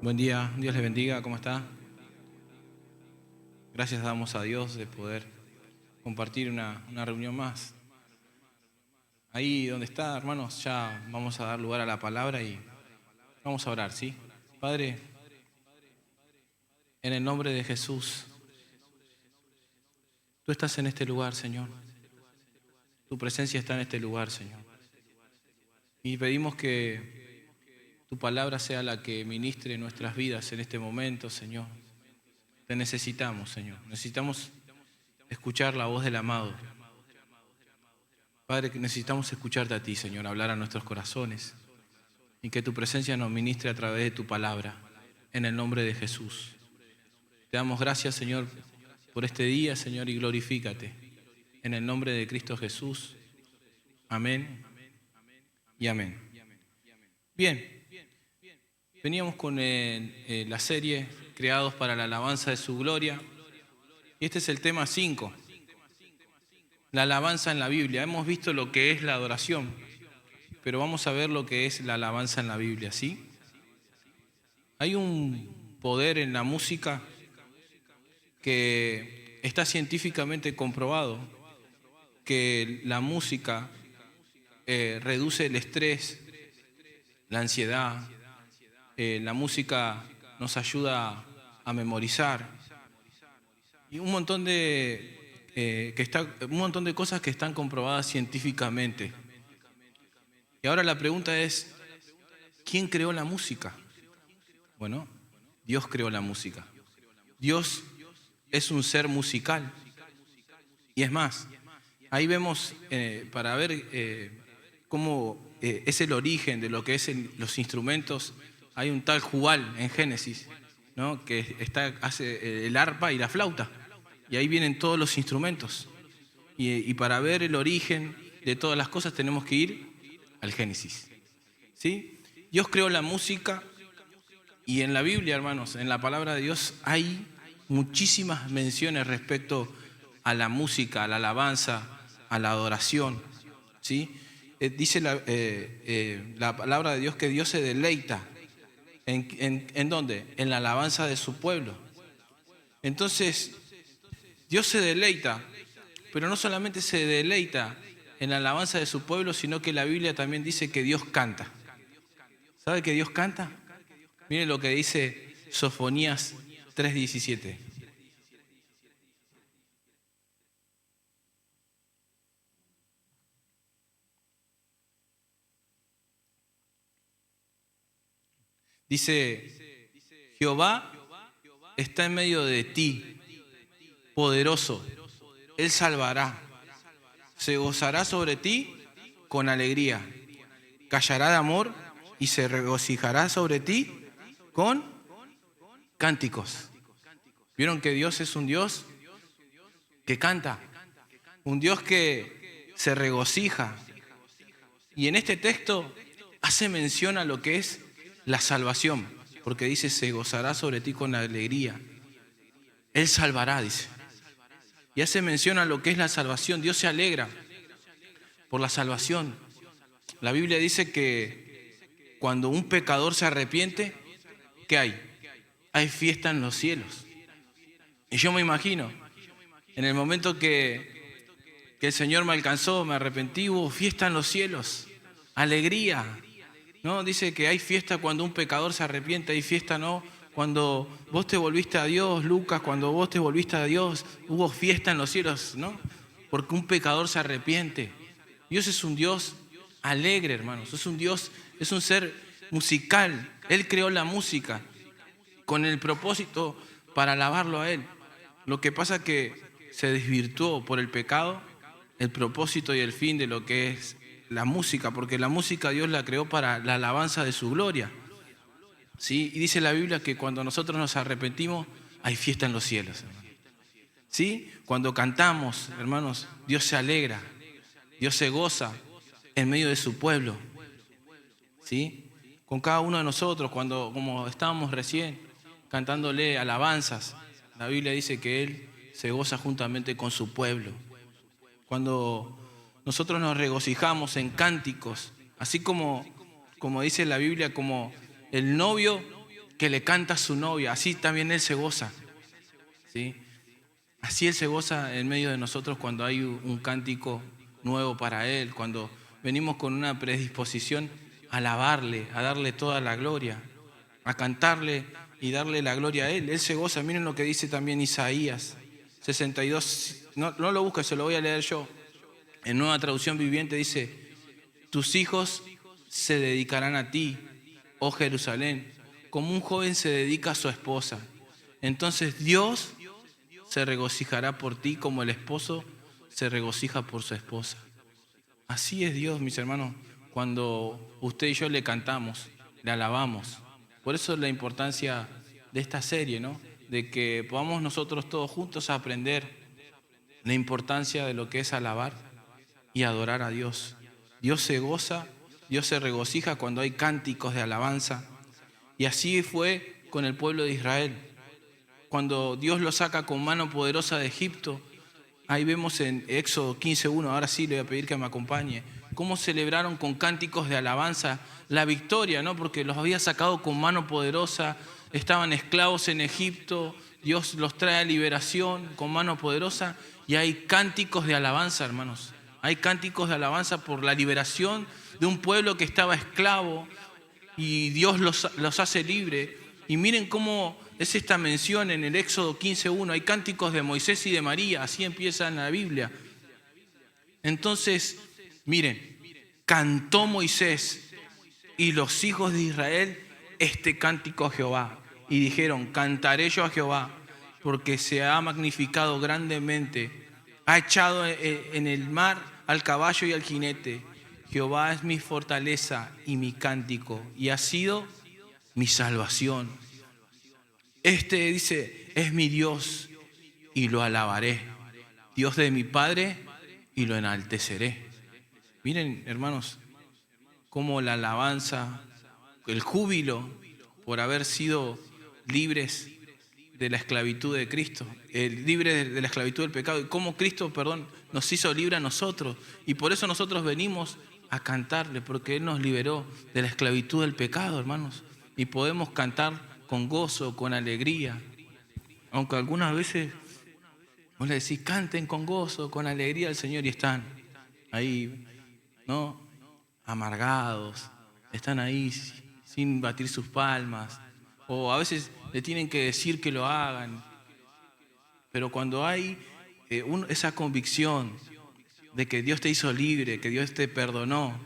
Buen día, Dios les bendiga, ¿cómo está? Gracias damos a Dios de poder compartir una reunión más. Ahí donde está, hermanos, ya vamos a dar lugar a la palabra y vamos a orar, ¿sí? Padre, en el nombre de Jesús, tú estás en este lugar, Señor. Tu presencia está en este lugar, Señor. Y pedimos que tu palabra sea la que ministre nuestras vidas en este momento, Señor. Te necesitamos, Señor. Necesitamos escuchar la voz del amado. Padre, que necesitamos escucharte a ti, Señor, hablar a nuestros corazones y que tu presencia nos ministre a través de tu palabra, en el nombre de Jesús. Te damos gracias, Señor, por este día, Señor, y glorifícate. En el nombre de Cristo Jesús. Amén y amén. Bien, veníamos con la serie Creados para la alabanza de su gloria. Y este es el tema 5. La alabanza en la Biblia. Hemos visto lo que es la adoración, pero vamos a ver lo que es la alabanza en la Biblia, ¿sí? Hay un poder en la música que está científicamente comprobado, que la música reduce el estrés, la ansiedad, la música nos ayuda a memorizar y un montón de cosas que están comprobadas científicamente. Y ahora la pregunta es, ¿quién creó la música? Bueno, Dios creó la música. Dios es un ser musical. Y es más, ahí vemos, para ver cómo es el origen de lo que es los instrumentos, hay un tal Jubal en Génesis, ¿no? Que hace el arpa y la flauta. Y ahí vienen todos los instrumentos. Y para ver el origen de todas las cosas tenemos que ir al Génesis, ¿sí? Dios creó la música y en la Biblia, hermanos, en la palabra de Dios hay muchísimas menciones respecto a la música, a la alabanza, a la adoración, ¿sí? Dice la palabra de Dios que Dios se deleita. ¿En dónde? En la alabanza de su pueblo. Entonces, Dios se deleita, pero no solamente se deleita en la alabanza de su pueblo, sino que la Biblia también dice que Dios canta. ¿Sabe que Dios canta? Miren lo que dice Sofonías 3:17. Dice, Jehová está en medio de ti, poderoso, Él salvará, se gozará sobre ti con alegría, callará de amor y se regocijará sobre ti con cánticos. ¿Vieron que Dios es un Dios que canta? Un Dios que se regocija. Y en este texto hace mención a lo que es la salvación, porque dice, se gozará sobre ti con alegría. Él salvará, dice. Y hace mención a lo que es la salvación. Dios se alegra por la salvación. La Biblia dice que cuando un pecador se arrepiente, ¿qué hay? Hay fiesta en los cielos. Y yo me imagino, en el momento que el Señor me alcanzó, me arrepentí, hubo fiesta en los cielos, alegría, ¿no? Dice que hay fiesta cuando un pecador se arrepiente, hay fiesta, ¿no? Cuando vos te volviste a Dios, Lucas, cuando vos te volviste a Dios, hubo fiesta en los cielos, ¿no? Porque un pecador se arrepiente. Dios es un Dios alegre, hermanos, es un Dios, es un ser musical. Él creó la música con el propósito para alabarlo a Él. Lo que pasa es que se desvirtuó por el pecado el propósito y el fin de lo que es la música, porque la música Dios la creó para la alabanza de su gloria, ¿sí? Y dice la Biblia que cuando nosotros nos arrepentimos, hay fiesta en los cielos, hermano. ¿Sí? Cuando cantamos, hermanos, Dios se alegra, Dios se goza en medio de su pueblo, ¿sí? Con cada uno de nosotros, como estábamos recién cantándole alabanzas, la Biblia dice que Él se goza juntamente con su pueblo. Cuando nosotros nos regocijamos en cánticos, así como dice la Biblia, como el novio que le canta a su novia, así también Él se goza, ¿sí? Así Él se goza en medio de nosotros cuando hay un cántico nuevo para Él, cuando venimos con una predisposición a alabarle, a darle toda la gloria, a cantarle y darle la gloria a Él. Él se goza. Miren lo que dice también Isaías 62. No lo busques, se lo voy a leer yo. En Nueva Traducción Viviente dice: tus hijos se dedicarán a ti, oh Jerusalén, como un joven se dedica a su esposa. Entonces Dios se regocijará por ti como el esposo se regocija por su esposa. Así es Dios, mis hermanos, cuando usted y yo le cantamos, le alabamos. Por eso es la importancia de esta serie, ¿no? De que podamos nosotros todos juntos aprender la importancia de lo que es alabar y adorar a Dios. Dios se goza, Dios se regocija cuando hay cánticos de alabanza. Y así fue con el pueblo de Israel. Cuando Dios lo saca con mano poderosa de Egipto, ahí vemos en Éxodo 15:1, ahora sí le voy a pedir que me acompañe, cómo celebraron con cánticos de alabanza la victoria, ¿no? Porque los había sacado con mano poderosa, estaban esclavos en Egipto, Dios los trae a liberación con mano poderosa y hay cánticos de alabanza, hermanos. Hay cánticos de alabanza por la liberación de un pueblo que estaba esclavo y Dios los hace libre. Y miren cómo es esta mención en el Éxodo 15:1. Hay cánticos de Moisés y de María, así empieza en la Biblia. Entonces, miren, cantó Moisés y los hijos de Israel este cántico a Jehová. Y dijeron: cantaré yo a Jehová, porque se ha magnificado grandemente. Ha echado en el mar al caballo y al jinete. Jehová es mi fortaleza y mi cántico, y ha sido mi salvación. Este, dice, es mi Dios y lo alabaré, Dios de mi Padre y lo enalteceré. Miren, hermanos, cómo la alabanza, el júbilo por haber sido libres de la esclavitud de Cristo, libres de la esclavitud del pecado, y cómo Cristo, nos hizo libre a nosotros. Y por eso nosotros venimos a cantarle, porque Él nos liberó de la esclavitud del pecado, hermanos. Y podemos cantar con gozo, con alegría. Aunque algunas veces vos le decís: canten con gozo, con alegría al Señor, y están ahí, ¿no? Amargados, están ahí sin batir sus palmas, o a veces le tienen que decir que lo hagan. Pero cuando hay esa convicción de que Dios te hizo libre, que Dios te perdonó,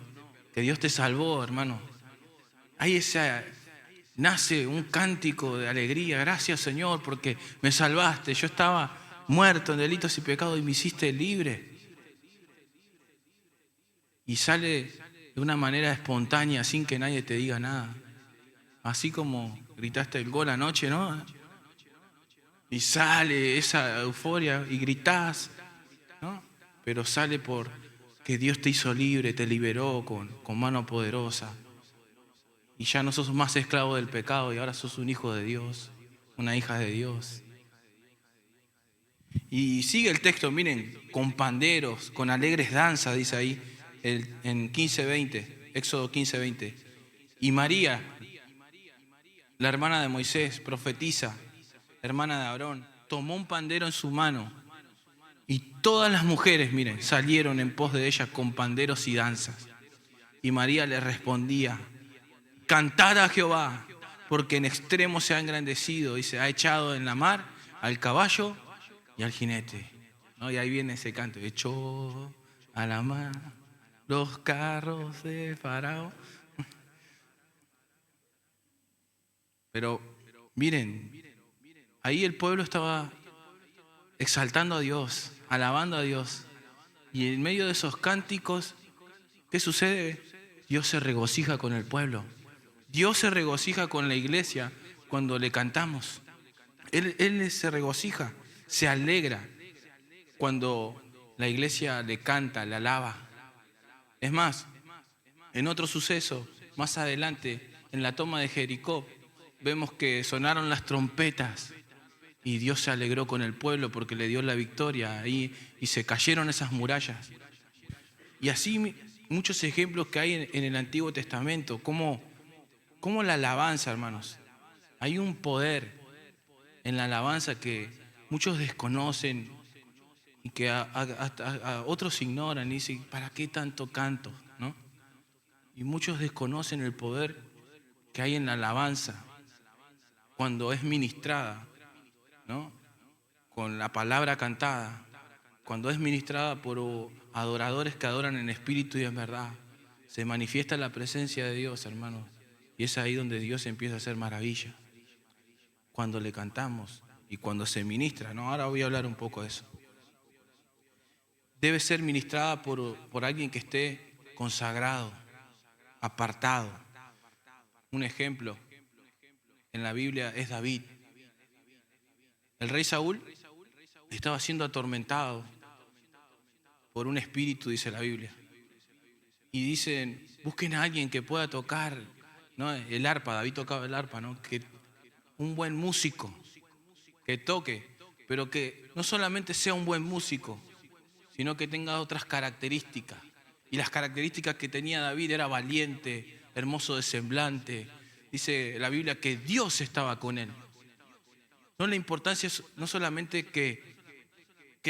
que Dios te salvó, hermano, nace un cántico de alegría. Gracias, Señor, porque me salvaste. Yo estaba muerto en delitos y pecados y me hiciste libre. Y sale de una manera espontánea, sin que nadie te diga nada. Así como gritaste el gol anoche, ¿no? Y sale esa euforia y gritás, ¿no? Pero sale porque Dios te hizo libre, te liberó con mano poderosa. Y ya no sos más esclavo del pecado y ahora sos un hijo de Dios, una hija de Dios. Y sigue el texto, miren, con panderos, con alegres danzas, dice ahí en 15:20, Éxodo 15:20. Y María, la hermana de Moisés, profetisa, hermana de Aarón, tomó un pandero en su mano y todas las mujeres, miren, salieron en pos de ella con panderos y danzas. Y María le respondía: cantad a Jehová, porque en extremo se ha engrandecido y se ha echado en la mar al caballo y al jinete. ¿No? Y ahí viene ese canto: echó a la mar los carros de Faraón. Pero miren, ahí el pueblo estaba exaltando a Dios, alabando a Dios. Y en medio de esos cánticos, ¿qué sucede? Dios se regocija con el pueblo. Dios se regocija con la iglesia cuando le cantamos. Él se regocija, se alegra cuando la iglesia le canta, le alaba. Es más, en otro suceso, más adelante, en la toma de Jericó, vemos que sonaron las trompetas y Dios se alegró con el pueblo porque le dio la victoria ahí y se cayeron esas murallas. Y así muchos ejemplos que hay en el Antiguo Testamento, como la alabanza, hermanos, Hay un poder en la alabanza que muchos desconocen y que a otros ignoran y dicen, ¿para qué tanto canto? ¿No? Y muchos desconocen el poder que hay en la alabanza cuando es ministrada, ¿no? Con la palabra cantada, cuando es ministrada por adoradores que adoran en espíritu y en verdad. Se manifiesta la presencia de Dios, hermanos. Y es ahí donde Dios empieza a hacer maravilla. Cuando le cantamos y cuando se ministra, ¿no? Ahora voy a hablar un poco de eso. Debe ser ministrada por alguien que esté consagrado, apartado. Un ejemplo en la Biblia es David. El rey Saúl estaba siendo atormentado por un espíritu, dice la Biblia. Y dicen, busquen a alguien que pueda tocar, ¿no? El arpa. David tocaba el arpa, ¿no? Que un buen músico que toque, pero que no solamente sea un buen músico, sino que tenga otras características. Y las características que tenía David era valiente, hermoso de semblante. Dice la Biblia que Dios estaba con él. No, la importancia es no solamente que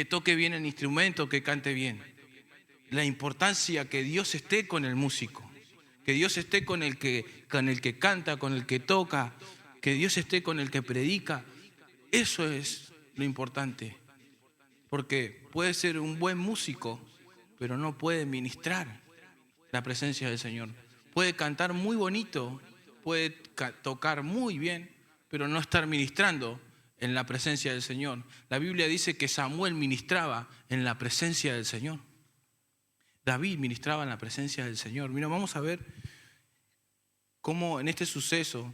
toque bien el instrumento, que cante bien. La importancia que Dios esté con el músico, que Dios esté con el que canta, con el que toca, que Dios esté con el que predica. Eso es lo importante. Porque puede ser un buen músico, pero no puede ministrar la presencia del Señor. Puede cantar muy bonito, puede tocar muy bien, pero no estar ministrando en la presencia del Señor. La Biblia dice que Samuel ministraba en la presencia del Señor. David ministraba en la presencia del Señor. Mira, vamos a ver cómo en este suceso,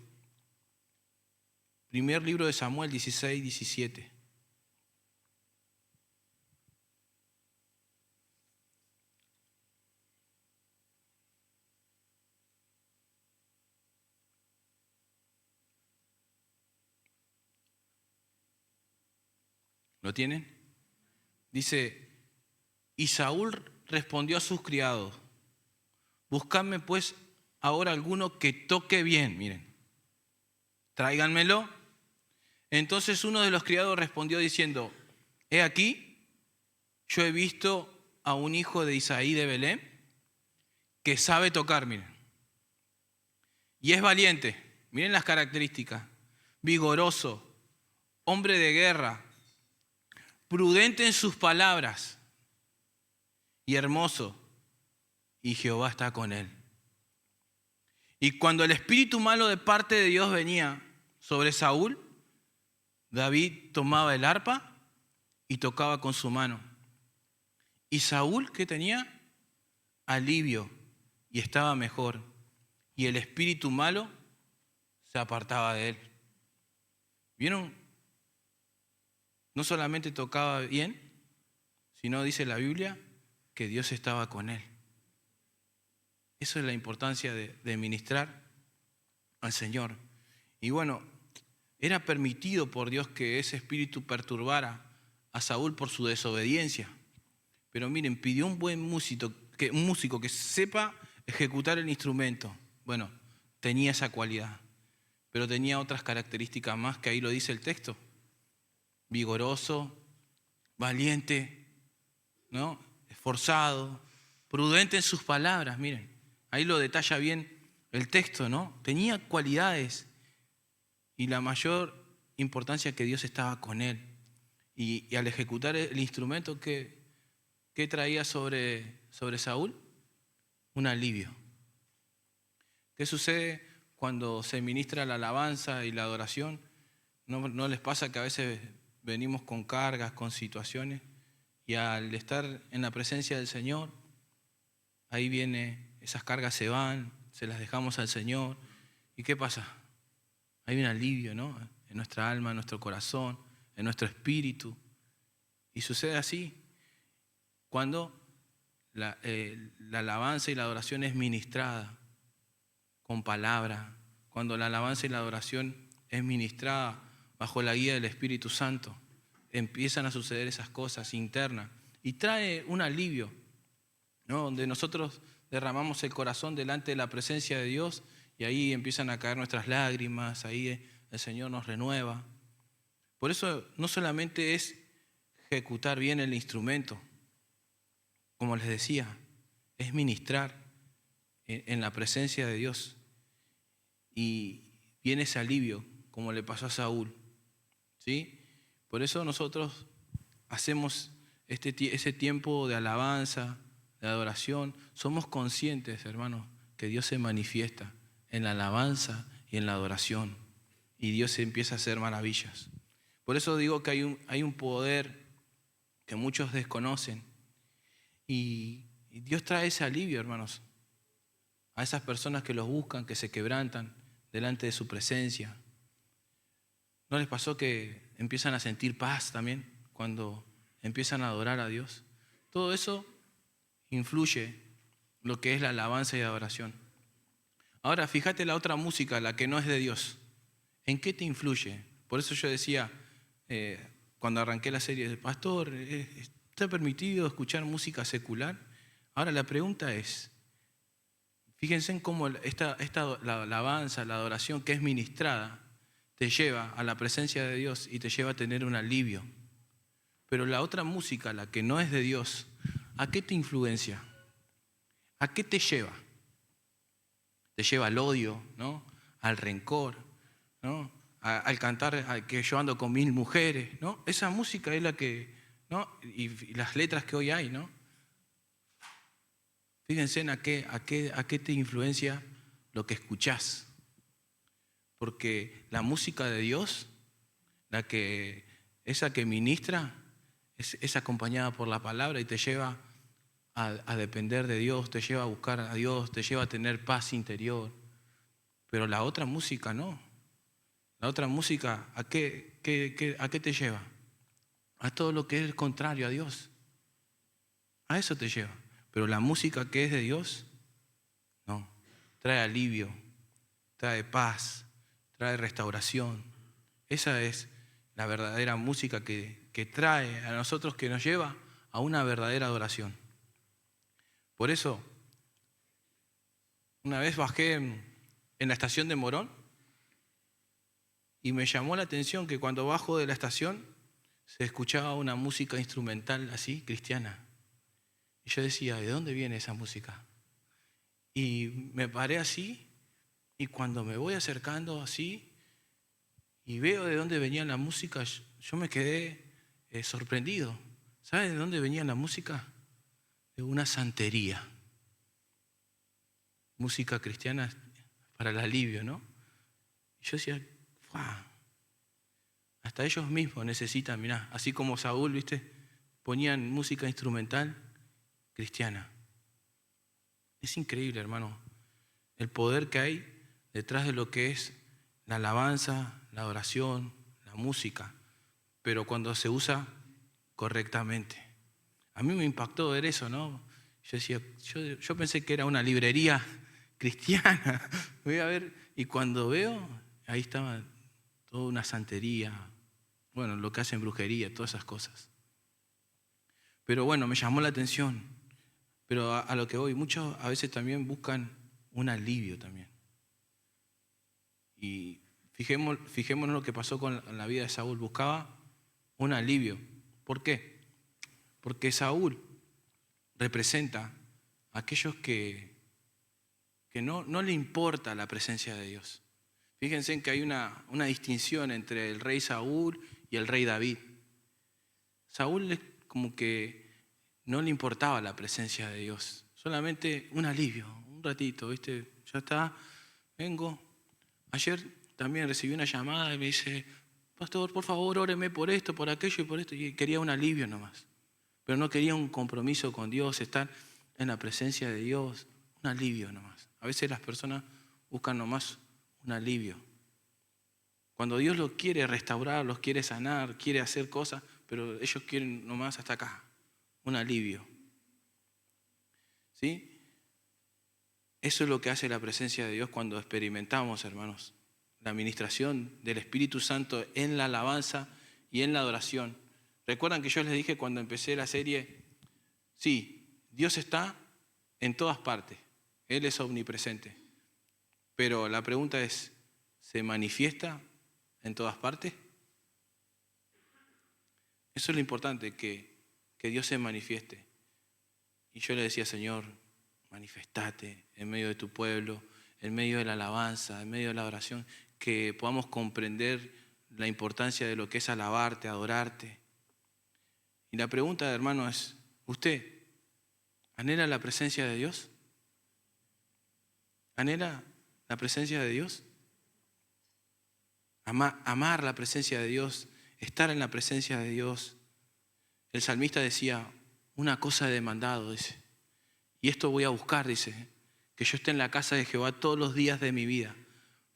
primer libro de Samuel 16, 17. ¿Lo tienen? Dice, y Saúl respondió a sus criados, buscadme pues ahora alguno que toque bien, miren, tráiganmelo. Entonces uno de los criados respondió diciendo, he aquí, yo he visto a un hijo de Isaí de Belén que sabe tocar, miren, y es valiente, miren las características, vigoroso, hombre de guerra, prudente en sus palabras y hermoso, y Jehová está con él. Y cuando el espíritu malo de parte de Dios venía sobre Saúl, David tomaba el arpa y tocaba con su mano. Y Saúl, ¿qué tenía? Alivio, y estaba mejor. Y el espíritu malo se apartaba de él. ¿Vieron? No solamente tocaba bien, sino dice la Biblia que Dios estaba con él. Eso es la importancia de ministrar al Señor. Y bueno, era permitido por Dios que ese espíritu perturbara a Saúl por su desobediencia. Pero miren, pidió un buen músico que sepa ejecutar el instrumento. Bueno, tenía esa cualidad, pero tenía otras características más que ahí lo dice el texto. Vigoroso, valiente, ¿no? Esforzado, prudente en sus palabras, miren. Ahí lo detalla bien el texto, ¿no? Tenía cualidades y la mayor importancia que Dios estaba con él. Y al ejecutar el instrumento, ¿qué traía sobre Saúl? Un alivio. ¿Qué sucede cuando se ministra la alabanza y la adoración? ¿No les pasa que a veces venimos con cargas, con situaciones, y al estar en la presencia del Señor, ahí viene, esas cargas se van, se las dejamos al Señor, ¿y qué pasa? Hay un alivio, ¿no? En nuestra alma, en nuestro corazón, en nuestro espíritu. Y sucede así, cuando la alabanza y la adoración es ministrada con palabra, cuando la alabanza y la adoración es ministrada bajo la guía del Espíritu Santo, empiezan a suceder esas cosas internas y trae un alivio, ¿no? Donde nosotros derramamos el corazón delante de la presencia de Dios y ahí empiezan a caer nuestras lágrimas, ahí el Señor nos renueva. Por eso no solamente es ejecutar bien el instrumento, como les decía, es ministrar en la presencia de Dios. Y viene ese alivio, como le pasó a Saúl, ¿sí? Por eso nosotros hacemos ese tiempo de alabanza, de adoración. Somos conscientes, hermanos, que Dios se manifiesta en la alabanza y en la adoración. Y Dios empieza a hacer maravillas. Por eso digo que hay un poder que muchos desconocen. Y Dios trae ese alivio, hermanos, a esas personas que los buscan, que se quebrantan delante de su presencia. ¿No les pasó que empiezan a sentir paz también cuando empiezan a adorar a Dios? Todo eso influye lo que es la alabanza y adoración. Ahora, fíjate la otra música, la que no es de Dios. ¿En qué te influye? Por eso yo decía, cuando arranqué la serie, pastor, ¿está permitido escuchar música secular? Ahora la pregunta es, fíjense en cómo la alabanza, la adoración que es ministrada, te lleva a la presencia de Dios y te lleva a tener un alivio. Pero la otra música, la que no es de Dios, ¿a qué te influencia? ¿A qué te lleva? Te lleva al odio, ¿no? Al rencor, ¿no? Al cantar que yo ando con 1000 mujeres, ¿no? Esa música es la que, ¿no? Y las letras que hoy hay, ¿no? Fíjense en a qué te influencia lo que escuchás. Porque la música de Dios, esa que ministra, es acompañada por la palabra y te lleva a depender de Dios, te lleva a buscar a Dios, te lleva a tener paz interior. Pero la otra música no. La otra música, ¿a qué te lleva? A todo lo que es el contrario a Dios. A eso te lleva. Pero la música que es de Dios, no. Trae alivio, trae paz, trae restauración. Esa es la verdadera música que trae a nosotros, que nos lleva a una verdadera adoración. Por eso, una vez bajé en la estación de Morón y me llamó la atención que cuando bajo de la estación se escuchaba una música instrumental así, cristiana. Y yo decía, ¿de dónde viene esa música? Y me paré así y cuando me voy acercando así y veo de dónde venía la música, yo me quedé sorprendido. ¿Sabes de dónde venía la música? De una santería. Música cristiana para el alivio, ¿no? Y yo decía, ¡guau! Hasta ellos mismos necesitan, mirá, así como Saúl, ¿viste? Ponían música instrumental cristiana. Es increíble, hermano, el poder que hay detrás de lo que es la alabanza, la adoración, la música, pero cuando se usa correctamente. A mí me impactó ver eso, ¿no? Yo decía, yo pensé que era una librería cristiana. Voy a ver, y cuando veo, ahí estaba toda una santería, bueno, lo que hacen brujería, todas esas cosas. Pero bueno, me llamó la atención. Pero a lo que voy, muchos a veces también buscan un alivio también. Y fijémonos lo que pasó con la vida de Saúl. Buscaba un alivio. ¿Por qué? Porque Saúl representa a aquellos que no le importa la presencia de Dios. Fíjense en que hay una distinción entre el rey Saúl y el rey David. Saúl como que no le importaba la presencia de Dios, solamente un alivio, un ratito, ¿viste? Ya está, vengo. Ayer también recibí una llamada y me dice, pastor, por favor, óreme por esto, por aquello y por esto. Y quería un alivio nomás, pero no quería un compromiso con Dios, estar en la presencia de Dios, un alivio nomás. A veces las personas buscan nomás un alivio. Cuando Dios los quiere restaurar, los quiere sanar, quiere hacer cosas, pero ellos quieren nomás hasta acá, un alivio. ¿Sí? Eso es lo que hace la presencia de Dios cuando experimentamos, hermanos, la administración del Espíritu Santo en la alabanza y en la adoración. ¿Recuerdan que yo les dije cuando empecé la serie? Sí, Dios está en todas partes. Él es omnipresente. Pero la pregunta es, ¿se manifiesta en todas partes? Eso es lo importante, que Dios se manifieste. Y yo le decía, Señor, manifestate en medio de tu pueblo, en medio de la alabanza, en medio de la oración, que podamos comprender la importancia de lo que es alabarte, adorarte. Y la pregunta, hermano, es, ¿usted anhela la presencia de Dios? ¿Anhela la presencia de Dios? Amar la presencia de Dios, estar en la presencia de Dios. El salmista decía, una cosa he demandado, dice, y esto voy a buscar, dice, que yo esté en la casa de Jehová todos los días de mi vida,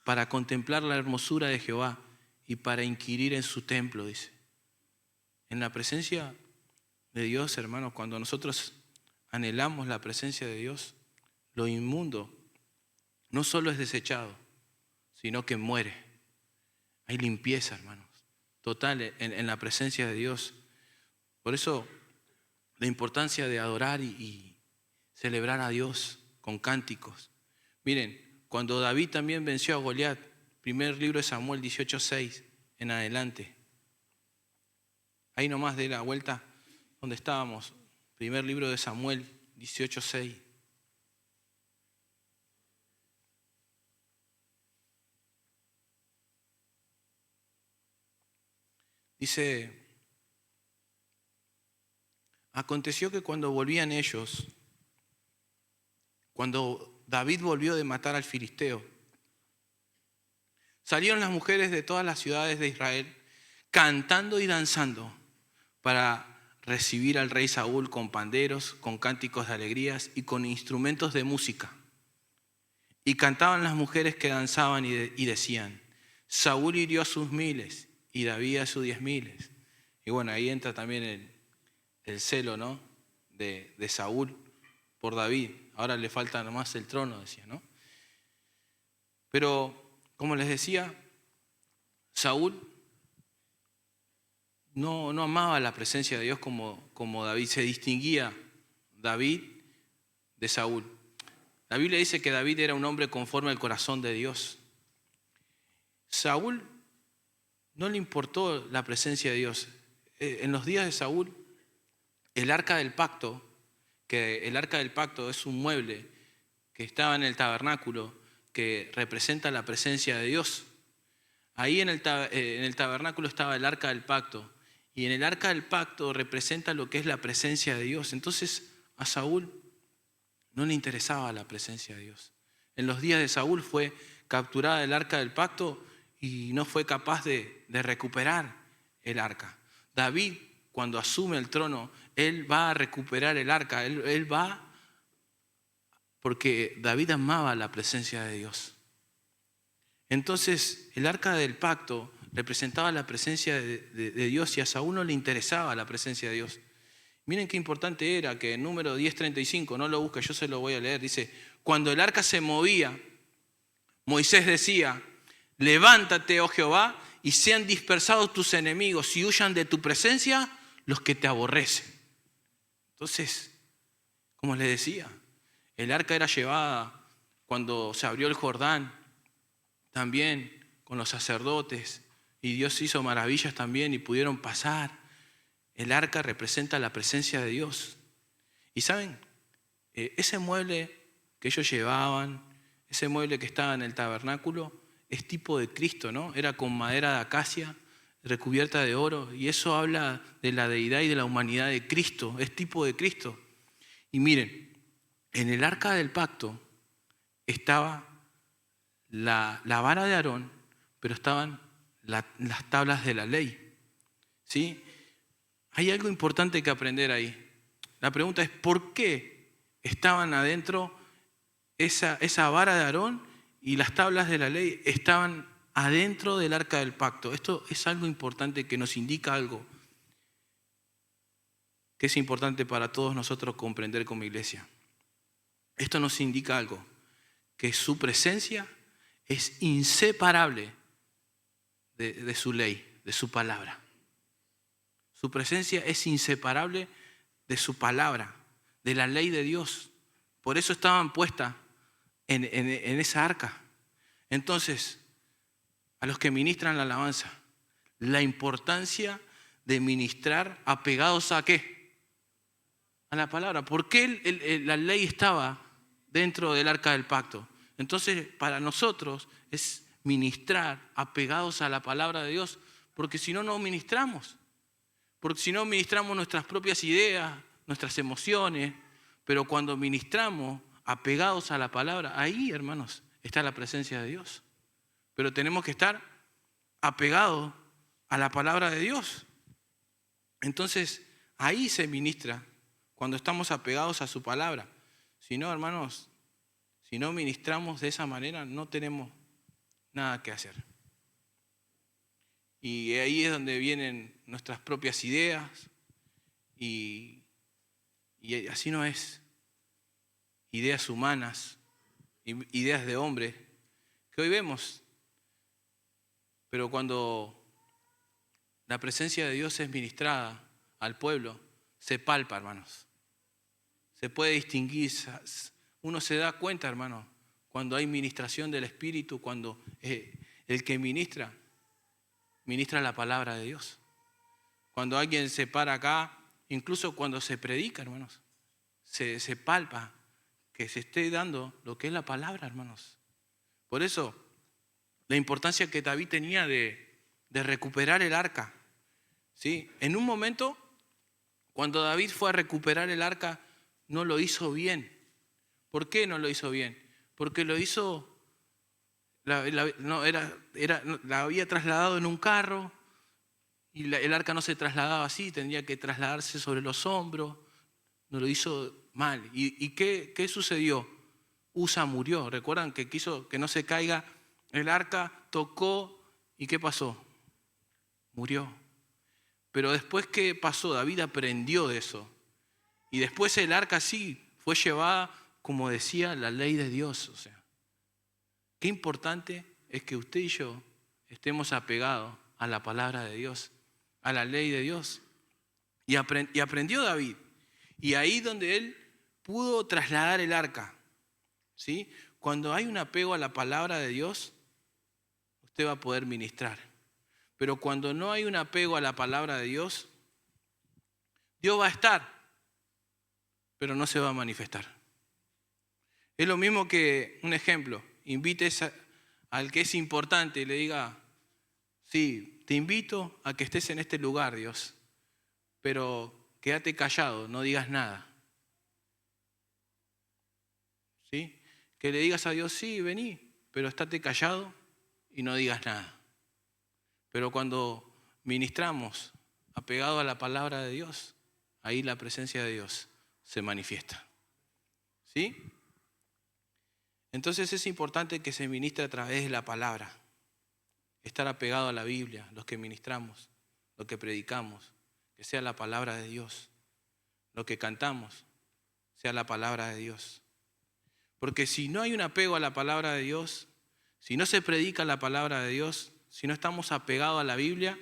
para contemplar la hermosura de Jehová y para inquirir en su templo, dice. En la presencia de Dios, hermanos, cuando nosotros anhelamos la presencia de Dios, lo inmundo no solo es desechado, sino que muere. Hay limpieza, hermanos, total en la presencia de Dios. Por eso la importancia de adorar y celebrar a Dios con cánticos. Miren, cuando David también venció a Goliat, primer libro de Samuel 18:6 en adelante. Ahí nomás de la vuelta donde estábamos, primer libro de Samuel 18:6. Dice, aconteció que cuando volvían ellos, cuando David volvió de matar al filisteo, salieron las mujeres de todas las ciudades de Israel cantando y danzando para recibir al rey Saúl con panderos, con cánticos de alegrías y con instrumentos de música. Y cantaban las mujeres que danzaban y decían, Saúl hirió a sus miles y David a sus 10,000. Y bueno, ahí entra también el celo, ¿no? de Saúl por David. Ahora le falta nomás el trono, decía, ¿no? Pero, como les decía, Saúl no amaba la presencia de Dios como David. Se distinguía David de Saúl. La Biblia dice que David era un hombre conforme al corazón de Dios. Saúl no le importó la presencia de Dios. En los días de Saúl, el arca del pacto, que el arca del pacto es un mueble que estaba en el tabernáculo, que representa la presencia de Dios. Ahí en el tabernáculo estaba el arca del pacto, y en el arca del pacto representa lo que es la presencia de Dios. Entonces a Saúl no le interesaba la presencia de Dios. En los días de Saúl fue capturada el arca del pacto y no fue capaz de recuperar el arca. David, cuando asume el trono, él va a recuperar el arca. Él va porque David amaba la presencia de Dios. Entonces el arca del pacto representaba la presencia de Dios y a Saúl no le interesaba la presencia de Dios. Miren qué importante era que en número 10:35, no lo busque, yo se lo voy a leer, dice, cuando el arca se movía, Moisés decía, levántate, oh Jehová, y sean dispersados tus enemigos y huyan de tu presencia los que te aborrecen. Entonces, como les decía, el arca era llevada cuando se abrió el Jordán, también con los sacerdotes, y Dios hizo maravillas también y pudieron pasar. El arca representa la presencia de Dios. Y saben, ese mueble que ellos llevaban, ese mueble que estaba en el tabernáculo, es tipo de Cristo, ¿no? Era con madera de acacia, recubierta de oro, y eso habla de la deidad y de la humanidad de Cristo, es tipo de Cristo. Y miren, en el arca del pacto estaba la vara de Aarón, pero estaban las tablas de la ley, ¿sí? Hay algo importante que aprender ahí. La pregunta es, ¿por qué estaban adentro esa vara de Aarón y las tablas de la ley estaban adentro del arca del pacto? Esto es algo importante que nos indica algo que es importante para todos nosotros comprender como iglesia. Esto nos indica algo, que su presencia es inseparable de su ley, de su palabra. Su presencia es inseparable de su palabra, de la ley de Dios. Por eso estaban puestas en esa arca. Entonces, a los que ministran la alabanza, la importancia de ministrar apegados ¿a qué? A la palabra. ¿Por qué la ley estaba dentro del arca del pacto? Entonces, para nosotros es ministrar apegados a la palabra de Dios, porque si no, no ministramos. Porque si no, ministramos nuestras propias ideas, nuestras emociones, pero cuando ministramos apegados a la palabra, ahí, hermanos, está la presencia de Dios. Pero tenemos que estar apegados a la palabra de Dios. Entonces, ahí se ministra cuando estamos apegados a su palabra. Si no, hermanos, si no ministramos de esa manera, no tenemos nada que hacer. Y ahí es donde vienen nuestras propias ideas y así no es. Ideas humanas, ideas de hombre, que hoy vemos. Pero cuando la presencia de Dios es ministrada al pueblo, se palpa, hermanos. Se puede distinguir, uno se da cuenta, hermano, cuando hay ministración del Espíritu, cuando el que ministra la palabra de Dios. Cuando alguien se para acá, incluso cuando se predica, hermanos, se palpa que se esté dando lo que es la palabra, hermanos. Por eso, la importancia que David tenía de recuperar el arca. ¿Sí? En un momento, cuando David fue a recuperar el arca, no lo hizo bien. ¿Por qué no lo hizo bien? Porque lo hizo, la había trasladado en un carro y el arca no se trasladaba así, tendría que trasladarse sobre los hombros. No lo hizo mal. ¿Y qué sucedió? Usa murió. ¿Recuerdan que quiso que no se caiga el arca? Tocó y ¿qué pasó? Murió. Pero después, ¿qué pasó? David aprendió de eso. Y después el arca sí fue llevada, como decía, la ley de Dios. O sea, qué importante es que usted y yo estemos apegados a la palabra de Dios, a la ley de Dios. Y aprendió David. Y ahí donde él pudo trasladar el arca. ¿Sí? Cuando hay un apego a la palabra de Dios, usted va a poder ministrar. Pero cuando no hay un apego a la palabra de Dios, Dios va a estar, pero no se va a manifestar. Es lo mismo que, un ejemplo, invites al que es importante y le diga, sí, te invito a que estés en este lugar, Dios, pero quédate callado, no digas nada. ¿Sí? Que le digas a Dios, sí, vení, pero estate callado y no digas nada. Pero cuando ministramos apegado a la palabra de Dios, ahí la presencia de Dios se manifiesta. ¿Sí? Entonces es importante que se ministre a través de la palabra. Estar apegado a la Biblia, los que ministramos, los que predicamos, que sea la palabra de Dios. Lo que cantamos, sea la palabra de Dios. Porque si no hay un apego a la palabra de Dios, si no se predica la palabra de Dios, si no estamos apegados a la Biblia,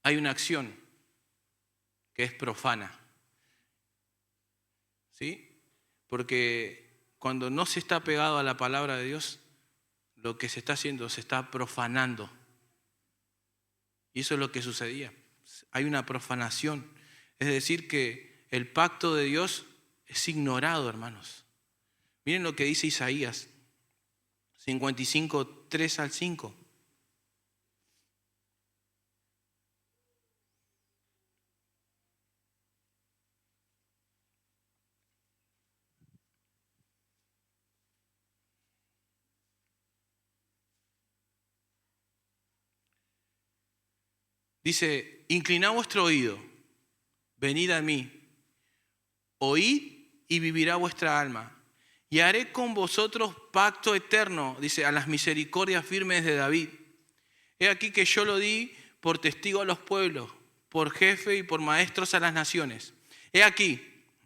hay una acción que es profana. ¿Sí? Porque cuando no se está apegado a la palabra de Dios, lo que se está haciendo se está profanando. Y eso es lo que sucedía. Hay una profanación. Es decir, que el pacto de Dios es ignorado, hermanos. Miren lo que dice Isaías 55, 3 al 5. Dice, inclinad vuestro oído, venid a mí, oíd y vivirá vuestra alma. Y haré con vosotros pacto eterno, dice, a las misericordias firmes de David. He aquí que yo lo di por testigo a los pueblos, por jefe y por maestros a las naciones. He aquí,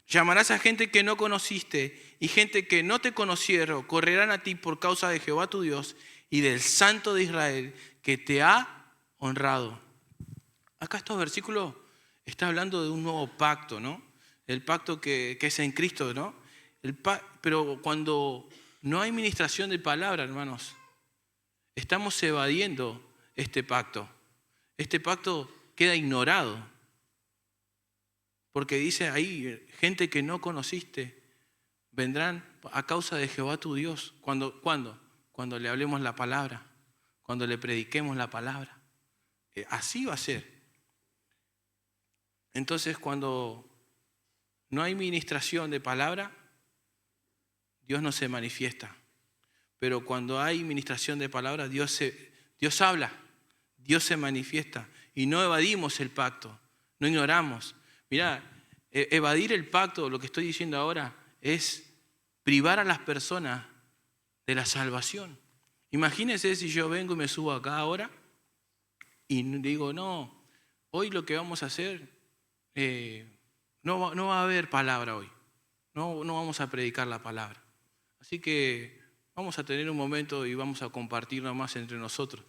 llamarás a gente que no conociste y gente que no te conocieron, correrán a ti por causa de Jehová tu Dios y del Santo de Israel que te ha honrado. Acá estos versículos está hablando de un nuevo pacto, ¿no? El pacto que es en Cristo, ¿no? Pero cuando no hay ministración de palabra, hermanos, estamos evadiendo este pacto. Este pacto queda ignorado. Porque dice ahí, gente que no conociste, vendrán a causa de Jehová tu Dios. ¿Cuándo? Cuando le hablemos la palabra, cuando le prediquemos la palabra. Así va a ser. Entonces, cuando no hay ministración de palabra, Dios no se manifiesta. Pero cuando hay ministración de palabra, Dios habla, Dios se manifiesta. Y no evadimos el pacto, no ignoramos. Mirá, evadir el pacto, lo que estoy diciendo ahora, es privar a las personas de la salvación. Imagínense si yo vengo y me subo acá ahora y digo, no, hoy lo que vamos a hacer, no va a haber palabra hoy. No vamos a predicar la palabra. Así que vamos a tener un momento y vamos a compartir nomás entre nosotros.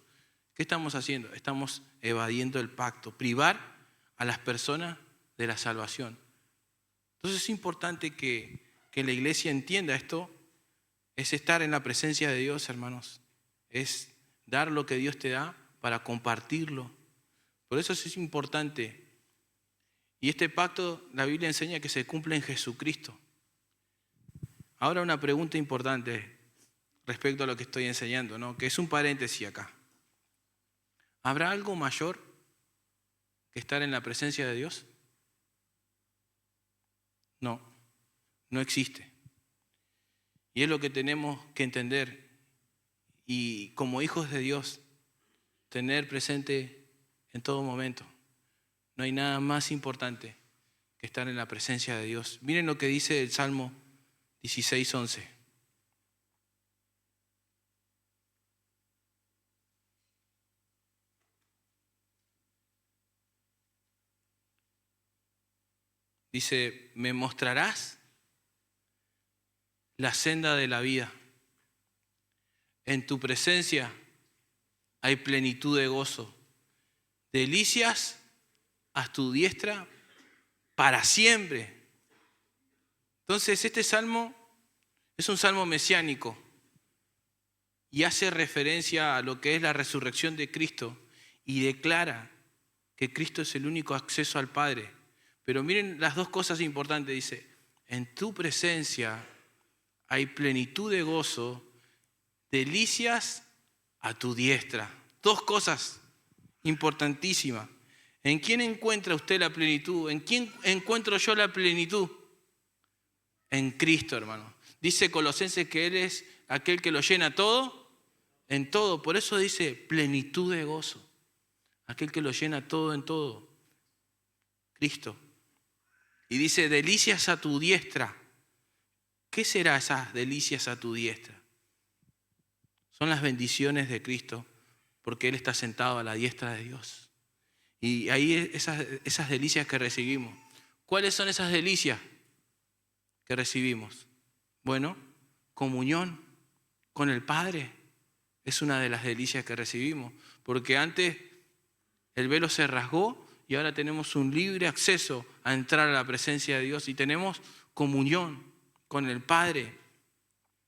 ¿Qué estamos haciendo? Estamos evadiendo el pacto, privar a las personas de la salvación. Entonces es importante que la iglesia entienda esto, es estar en la presencia de Dios, hermanos. Es dar lo que Dios te da para compartirlo. Por eso es importante. Y este pacto, la Biblia enseña que se cumple en Jesucristo. Ahora una pregunta importante respecto a lo que estoy enseñando, ¿no? Que es un paréntesis acá. ¿Habrá algo mayor que estar en la presencia de Dios? No existe. Y es lo que tenemos que entender. Y como hijos de Dios, tener presente en todo momento. No hay nada más importante que estar en la presencia de Dios. Miren lo que dice el Salmo 16:11. Dice, me mostrarás la senda de la vida. En tu presencia hay plenitud de gozo. Delicias a tu diestra para siempre. Entonces este salmo es un salmo mesiánico y hace referencia a lo que es la resurrección de Cristo y declara que Cristo es el único acceso al Padre. Pero miren las dos cosas importantes, dice, en tu presencia hay plenitud de gozo, delicias a tu diestra. Dos cosas importantísimas. ¿En quién encuentra usted la plenitud? ¿En quién encuentro yo la plenitud? En Cristo, hermano. Dice Colosenses que Él es aquel que lo llena todo, en todo. Por eso dice plenitud de gozo. Aquel que lo llena todo en todo. Cristo. Y dice delicias a tu diestra. ¿Qué será esas delicias a tu diestra? Son las bendiciones de Cristo, porque Él está sentado a la diestra de Dios. Y ahí esas delicias que recibimos. ¿Cuáles son esas delicias que recibimos? Bueno, comunión con el Padre es una de las delicias que recibimos, porque antes el velo se rasgó y ahora tenemos un libre acceso a entrar a la presencia de Dios y tenemos comunión con el Padre.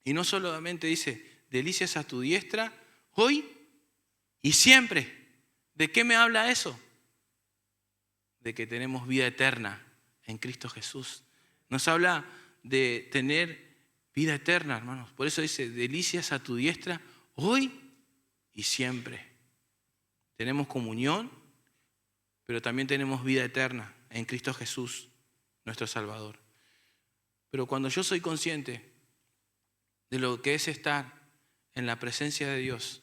Y no solamente dice, delicias a tu diestra, hoy y siempre. ¿De qué me habla eso? De que tenemos vida eterna en Cristo Jesús. Nos habla de tener vida eterna, hermanos. Por eso dice, delicias a tu diestra, hoy y siempre. Tenemos comunión, pero también tenemos vida eterna en Cristo Jesús, nuestro Salvador. Pero cuando yo soy consciente de lo que es estar en la presencia de Dios,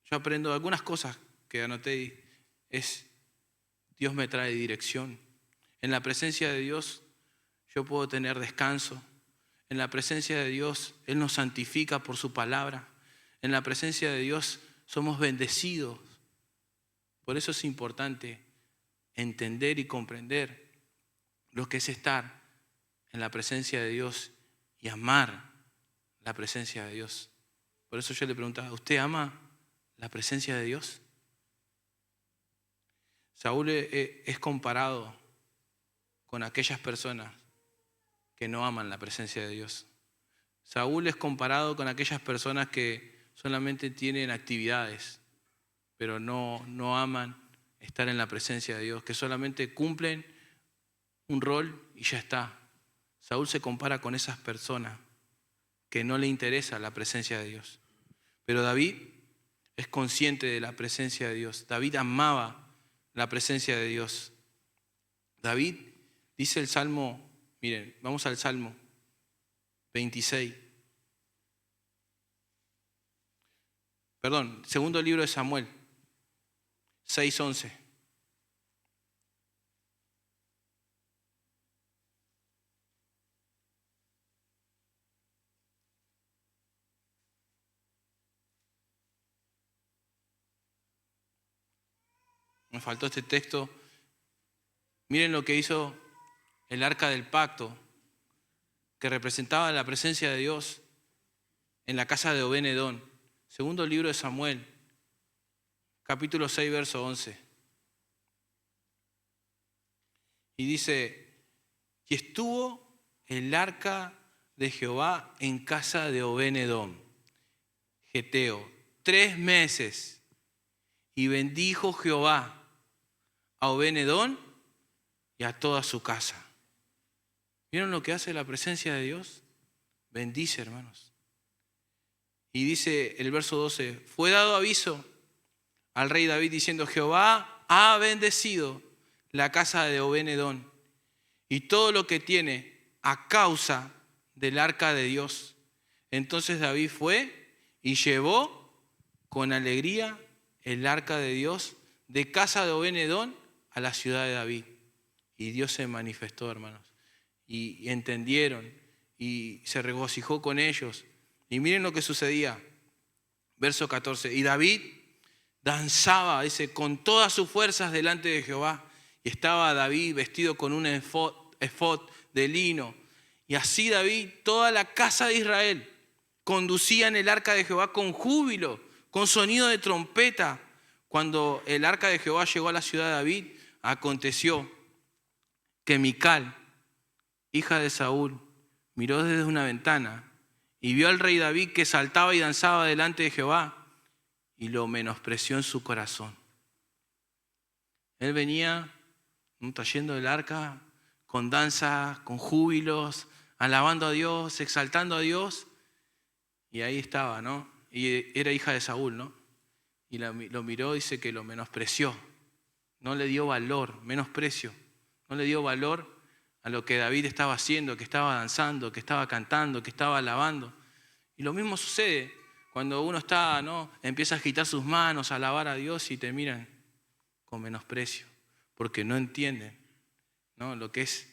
yo aprendo algunas cosas que anoté. Dios me trae dirección. En la presencia de Dios yo puedo tener descanso. En la presencia de Dios Él nos santifica por su palabra. En la presencia de Dios somos bendecidos. Por eso es importante entender y comprender lo que es estar en la presencia de Dios y amar la presencia de Dios. Por eso yo le preguntaba, ¿usted ama la presencia de Dios? Saúl es comparado con aquellas personas que no aman la presencia de Dios. Saúl es comparado con aquellas personas que solamente tienen actividades, pero no aman estar en la presencia de Dios, que solamente cumplen un rol y ya está. Saúl se compara con esas personas que no le interesa la presencia de Dios. Pero David es consciente de la presencia de Dios. David amaba la presencia de Dios. David dice el Salmo, miren, vamos al Salmo 26. Perdón, segundo libro de Samuel, 6:11. Me faltó este texto. Miren lo que hizo el arca del pacto, que representaba la presencia de Dios en la casa de Obed-Edom. Segundo libro de Samuel, capítulo 6, verso 11. Y dice, y estuvo el arca de Jehová en casa de Obed-Edom, geteo, 3 meses, y bendijo Jehová a Obed-Edom y a toda su casa. ¿Vieron lo que hace la presencia de Dios? Bendice, hermanos. Y dice el verso 12, fue dado aviso al rey David diciendo, Jehová ha bendecido la casa de Obed-Edom y todo lo que tiene a causa del arca de Dios. Entonces David fue y llevó con alegría el arca de Dios de casa de Obed-Edom a la ciudad de David. Y Dios se manifestó, hermanos. Y entendieron y se regocijó con ellos. Y miren lo que sucedía. Verso 14. Y David danzaba, dice, con todas sus fuerzas delante de Jehová. Y estaba David vestido con un efod de lino. Y así David, toda la casa de Israel, conducían el arca de Jehová con júbilo, con sonido de trompeta. Cuando el arca de Jehová llegó a la ciudad de David, aconteció que Mical, hija de Saúl, miró desde una ventana y vio al rey David que saltaba y danzaba delante de Jehová y lo menospreció en su corazón. Él venía trayendo el arca con danza, con júbilos, alabando a Dios, exaltando a Dios. Y ahí estaba, ¿no? Y era hija de Saúl, ¿no? Y lo miró, dice que lo menospreció. No le dio valor, menosprecio. No le dio valor a lo que David estaba haciendo, que estaba danzando, que estaba cantando, que estaba alabando. Y lo mismo sucede cuando uno está, ¿no? Empieza a agitar sus manos, a alabar a Dios y te miran con menosprecio, porque no entienden, ¿no? Lo que es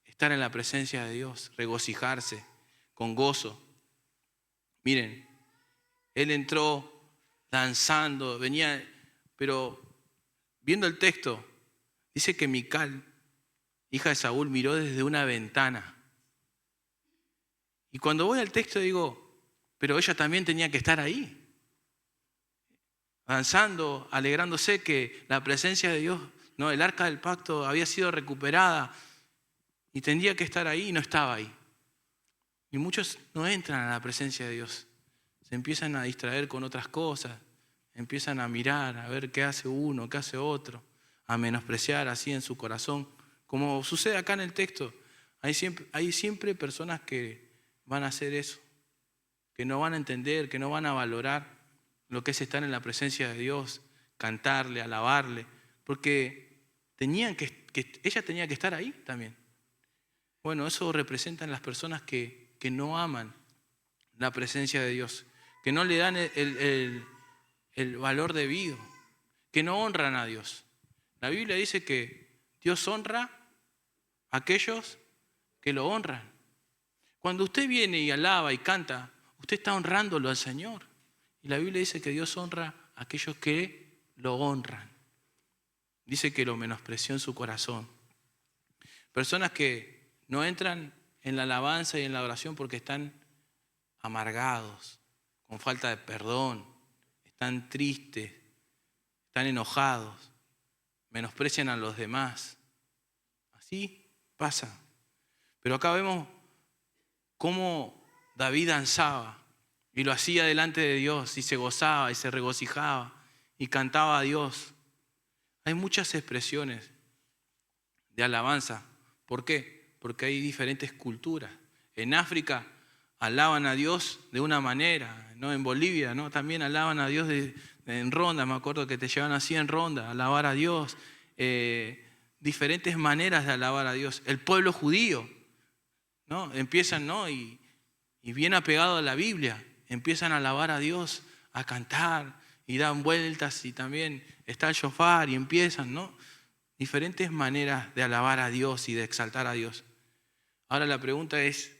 estar en la presencia de Dios, regocijarse con gozo. Miren, él entró danzando, venía, pero viendo el texto, dice que Mical, hija de Saúl, miró desde una ventana. Y cuando voy al texto digo, pero ella también tenía que estar ahí, danzando, alegrándose que la presencia de Dios, no, el arca del pacto había sido recuperada y tendría que estar ahí y no estaba ahí. Y muchos no entran a la presencia de Dios, se empiezan a distraer con otras cosas, empiezan a mirar, a ver qué hace uno, qué hace otro, a menospreciar así en su corazón. Como sucede acá en el texto, hay siempre personas que van a hacer eso, que no van a entender, que no van a valorar lo que es estar en la presencia de Dios, cantarle, alabarle, porque ella tenía que estar ahí también. Bueno, eso representan las personas que no aman la presencia de Dios, que no le dan el valor debido, que no honran a Dios. La Biblia dice que Dios honra a aquellos que lo honran. Cuando usted viene y alaba y canta, usted está honrándolo al Señor. Y la Biblia dice que Dios honra a aquellos que lo honran. Dice que lo menospreció en su corazón. Personas que no entran en la alabanza y en la oración porque están amargados, con falta de perdón, están tristes, están enojados, menosprecian a los demás. Así pasa. Pero acá vemos cómo David danzaba Y lo hacía delante de Dios y se gozaba y se regocijaba y cantaba a Dios. Hay muchas expresiones de alabanza. ¿Por qué? Porque hay diferentes culturas. En África alaban a Dios de una manera, ¿no? En Bolivia, ¿no? También alaban a Dios en ronda. Me acuerdo que te llevan así en ronda, a alabar a Dios. Diferentes maneras de alabar a Dios. El pueblo judío, ¿no? Empiezan, ¿no? Y bien apegado a la Biblia, empiezan a alabar a Dios, a cantar y dan vueltas y también está el shofar y empiezan, ¿no? Diferentes maneras de alabar a Dios y de exaltar a Dios. Ahora la pregunta es,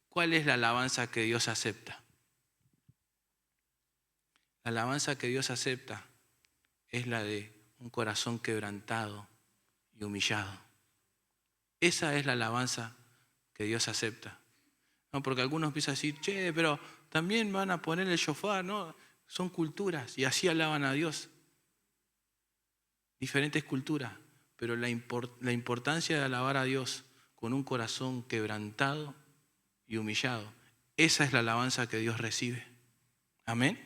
¿cuál es la alabanza que Dios acepta? La alabanza que Dios acepta es la de un corazón quebrantado y humillado. Esa es la alabanza que Dios acepta. No, porque algunos empiezan a decir, che, pero también van a poner el shofar, ¿no? Son culturas y así alaban a Dios. Diferentes culturas, pero la importancia de alabar a Dios con un corazón quebrantado y humillado, esa es la alabanza que Dios recibe. Amén.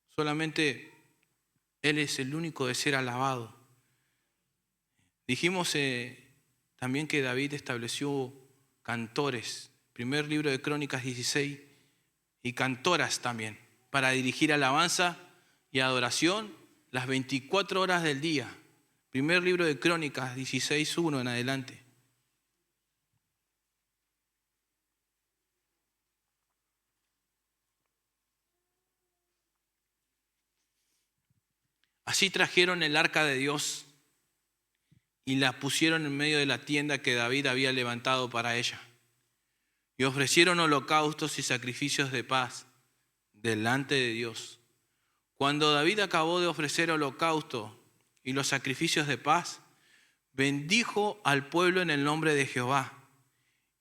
Solamente Él es el único de ser alabado. Dijimos también que David estableció cantores, primer libro de Crónicas 16, y cantoras también, para dirigir alabanza y adoración las 24 horas del día. Primer libro de Crónicas 16:1 en adelante. Así trajeron el arca de Dios y la pusieron en medio de la tienda que David había levantado para ella. Y ofrecieron holocaustos y sacrificios de paz delante de Dios. Cuando David acabó de ofrecer holocausto y los sacrificios de paz, bendijo al pueblo en el nombre de Jehová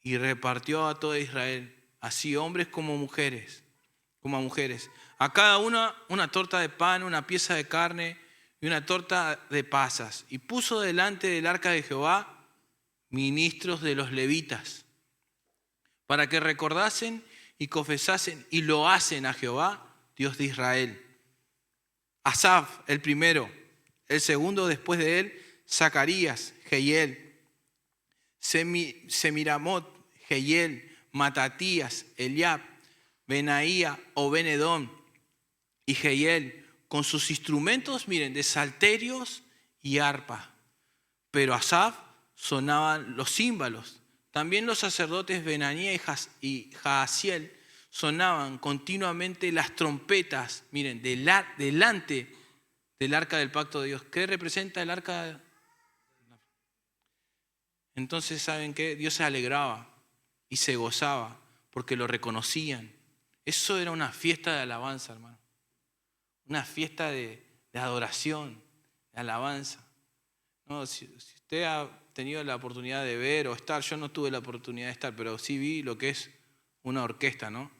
y repartió a todo Israel, así hombres como a mujeres, a cada una torta de pan, una pieza de carne y una torta de pasas. Y puso delante del arca de Jehová ministros de los levitas, para que recordasen y confesasen y lo hacen a Jehová, Dios de Israel. Asaf, el primero; el segundo después de él, Zacarías, Jehiel, Semiramot, Jehiel, Matatías, Eliab, Benaía, Obed-edom y Jehiel, con sus instrumentos, miren, de salterios y arpa. Pero Asaf sonaban los címbalos. También los sacerdotes Benaía y Jaasiel sonaban continuamente las trompetas, miren, delante del arca del pacto de Dios. ¿Qué representa el arca? Entonces, ¿saben qué? Dios se alegraba y se gozaba porque lo reconocían. Eso era una fiesta de alabanza, hermano. Una fiesta de adoración, de alabanza. No, si usted ha tenido la oportunidad de ver o estar, yo no tuve la oportunidad de estar, pero sí vi lo que es una orquesta, ¿no?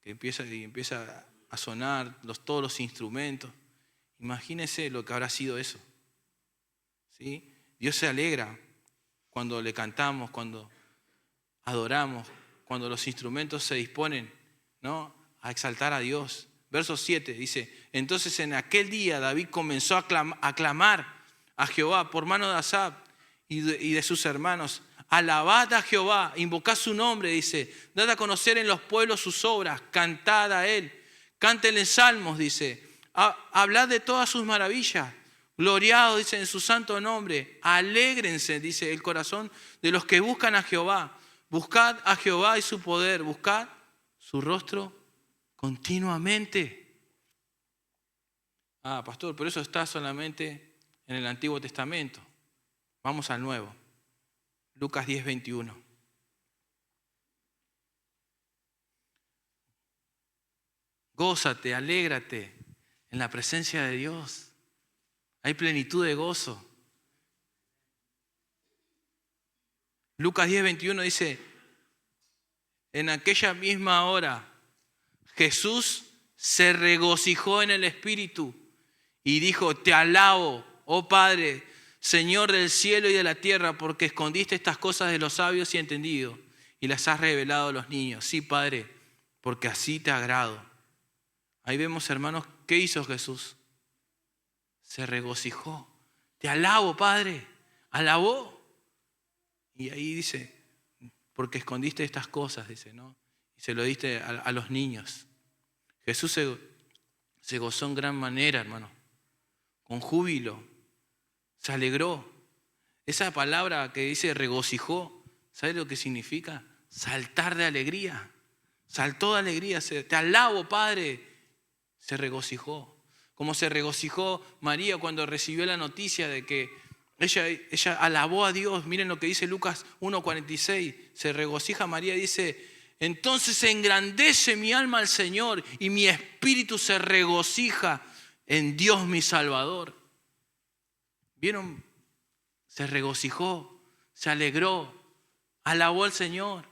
Que empieza a sonar todos los instrumentos. Imagínese lo que habrá sido eso. ¿Sí? Dios se alegra cuando le cantamos, cuando adoramos, cuando los instrumentos se disponen, ¿no?, a exaltar a Dios. Verso 7 dice, entonces en aquel día David comenzó a clamar a Jehová por mano de Asaf y de sus hermanos. Alabad a Jehová, invocad su nombre, dice, dad a conocer en los pueblos sus obras, cantad a él, cántenle salmos, dice, hablad de todas sus maravillas, gloriados, dice, en su santo nombre, alégrense, dice, el corazón de los que buscan a Jehová. Buscad a Jehová y su poder, buscad su rostro continuamente. Pastor, pero eso está solamente en el Antiguo Testamento. Vamos al Nuevo. Lucas 10:21. Gózate, alégrate en la presencia de Dios. Hay plenitud de gozo. Lucas 10:21 dice, en aquella misma hora Jesús se regocijó en el Espíritu y dijo, te alabo, oh Padre, Señor del cielo y de la tierra, porque escondiste estas cosas de los sabios y entendidos y las has revelado a los niños. Sí, Padre, porque así te agrado. Ahí vemos, hermanos, ¿qué hizo Jesús? Se regocijó. Te alabo, Padre. Alabó. Y ahí dice, porque escondiste estas cosas, dice, ¿no? Y se lo diste a los niños. Jesús se gozó en gran manera, hermano. Con júbilo. Se alegró. Esa palabra que dice regocijó, ¿sabes lo que significa? Saltar de alegría. Saltó de alegría. Te alabo, Padre. Se regocijó. Como se regocijó María cuando recibió la noticia de que ella alabó a Dios. Miren lo que dice Lucas 1:46. Se regocija María y dice, entonces se engrandece mi alma al Señor y mi espíritu se regocija en Dios mi Salvador. ¿Vieron? Se regocijó, se alegró, alabó al Señor.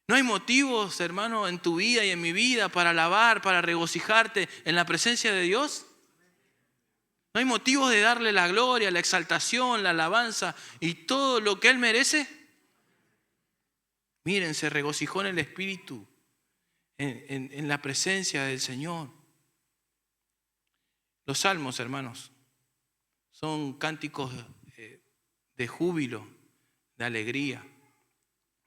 No hay motivos, hermano, en tu vida y en mi vida para alabar, para regocijarte en la presencia de Dios. No hay motivos de darle la gloria, la exaltación, la alabanza y todo lo que Él merece. Miren, se regocijó en el Espíritu, en la presencia del Señor. Los salmos, hermanos, son cánticos de júbilo, de alegría.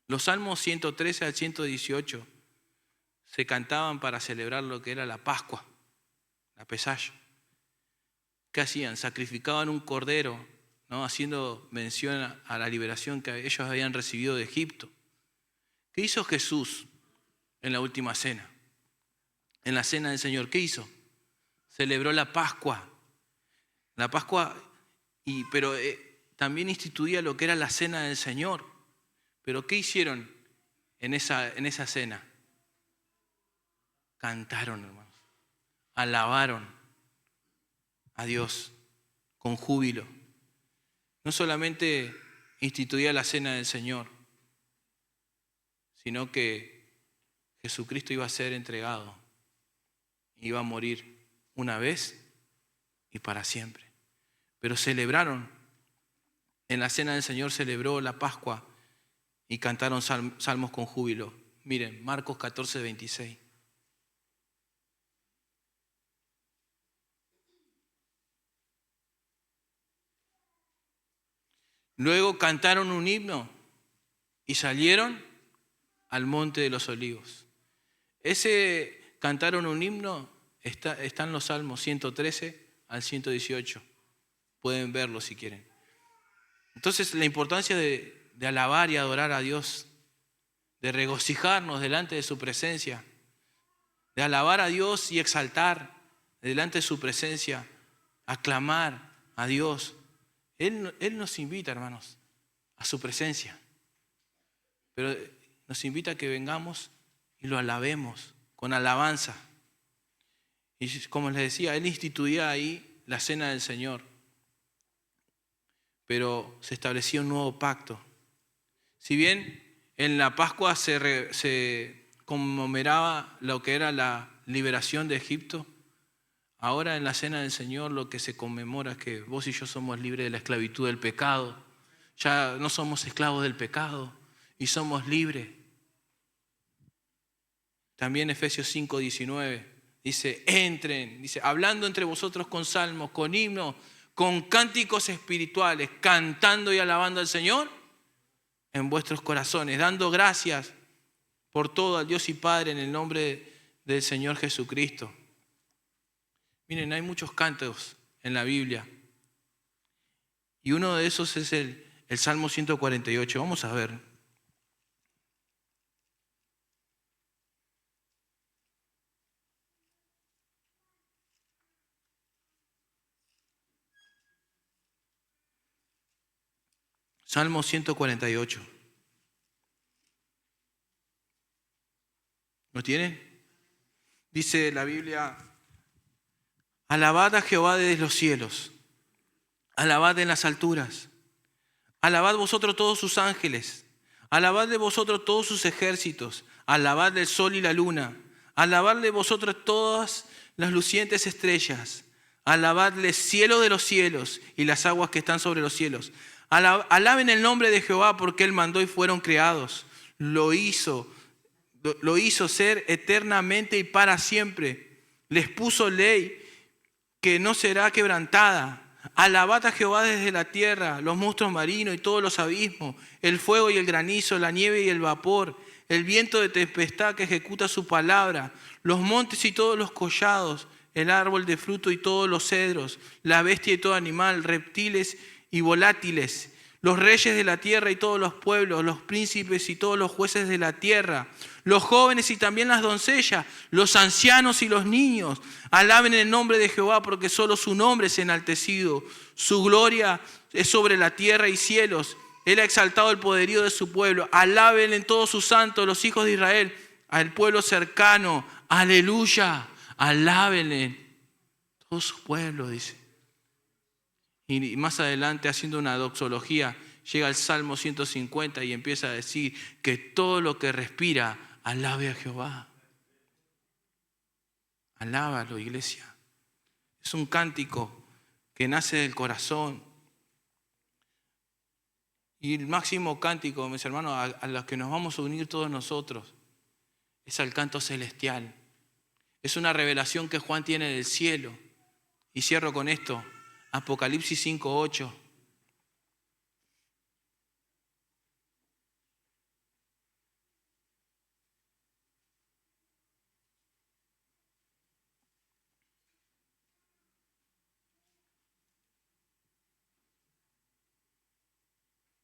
Los salmos 113 al 118 se cantaban para celebrar lo que era la Pascua, la Pesach. ¿Qué hacían? Sacrificaban un cordero, ¿no? Haciendo mención a la liberación que ellos habían recibido de Egipto. ¿Qué hizo Jesús en la última cena? En la cena del Señor, ¿qué hizo? Celebró la Pascua. La Pascua, pero también instituía lo que era la cena del Señor. Pero ¿qué hicieron en esa cena? Cantaron, hermanos. Alabaron a Dios con júbilo. No solamente instituía la cena del Señor, sino que Jesucristo iba a ser entregado. Iba a morir una vez y para siempre. Pero celebraron. En la cena del Señor celebró la Pascua y cantaron salmos con júbilo. Miren, Marcos 14:26. Luego cantaron un himno y salieron al monte de los olivos. Ese cantaron un himno está en los salmos 113 al 118. Pueden verlo si quieren. Entonces la importancia de alabar y adorar a Dios, de regocijarnos delante de su presencia, de alabar a Dios y exaltar delante de su presencia, aclamar a Dios. Él nos invita, hermanos, a su presencia, pero nos invita a que vengamos y lo alabemos con alabanza. Y como les decía, Él instituía ahí la cena del Señor, pero se establecía un nuevo pacto. Si bien en la Pascua se conmemoraba lo que era la liberación de Egipto, ahora en la cena del Señor lo que se conmemora es que vos y yo somos libres de la esclavitud del pecado. Ya no somos esclavos del pecado y somos libres. También Efesios 5:19 dice, entren, dice, hablando entre vosotros con salmos, con himnos, con cánticos espirituales, cantando y alabando al Señor en vuestros corazones, dando gracias por todo al Dios y Padre en el nombre del Señor Jesucristo. Miren, hay muchos cantos en la Biblia y uno de esos es el Salmo 148. Vamos a ver. Salmo 148. ¿Lo tienen? Dice la Biblia, alabad a Jehová desde los cielos, alabad en las alturas, alabad vosotros todos sus ángeles, alabad de vosotros todos sus ejércitos, alabad del sol y la luna, alabad de vosotros todas las lucientes estrellas, alabadle cielo de los cielos y las aguas que están sobre los cielos. Alaben el nombre de Jehová porque Él mandó y fueron creados. Lo hizo lo hizo ser eternamente y para siempre. Les puso ley que no será quebrantada. Alabad a Jehová desde la tierra, los monstruos marinos y todos los abismos, el fuego y el granizo, la nieve y el vapor, el viento de tempestad que ejecuta su palabra, los montes y todos los collados, el árbol de fruto y todos los cedros, la bestia y todo animal, reptiles y volátiles, los reyes de la tierra y todos los pueblos, los príncipes y todos los jueces de la tierra, los jóvenes y también las doncellas, los ancianos y los niños. Alaben el nombre de Jehová, porque solo su nombre es enaltecido. Su gloria es sobre la tierra y cielos. Él ha exaltado el poderío de su pueblo. Alaben en todos sus santos los hijos de Israel, al pueblo cercano. Aleluya. Alábenle todo su pueblo, dice. Y más adelante, haciendo una doxología, llega al Salmo 150 y empieza a decir que todo lo que respira, alabe a Jehová. Alábalo, iglesia. Es un cántico que nace del corazón. Y el máximo cántico, mis hermanos, a los que nos vamos a unir todos nosotros, es al canto celestial. Es una revelación que Juan tiene del cielo. Y cierro con esto. Apocalipsis 5:8.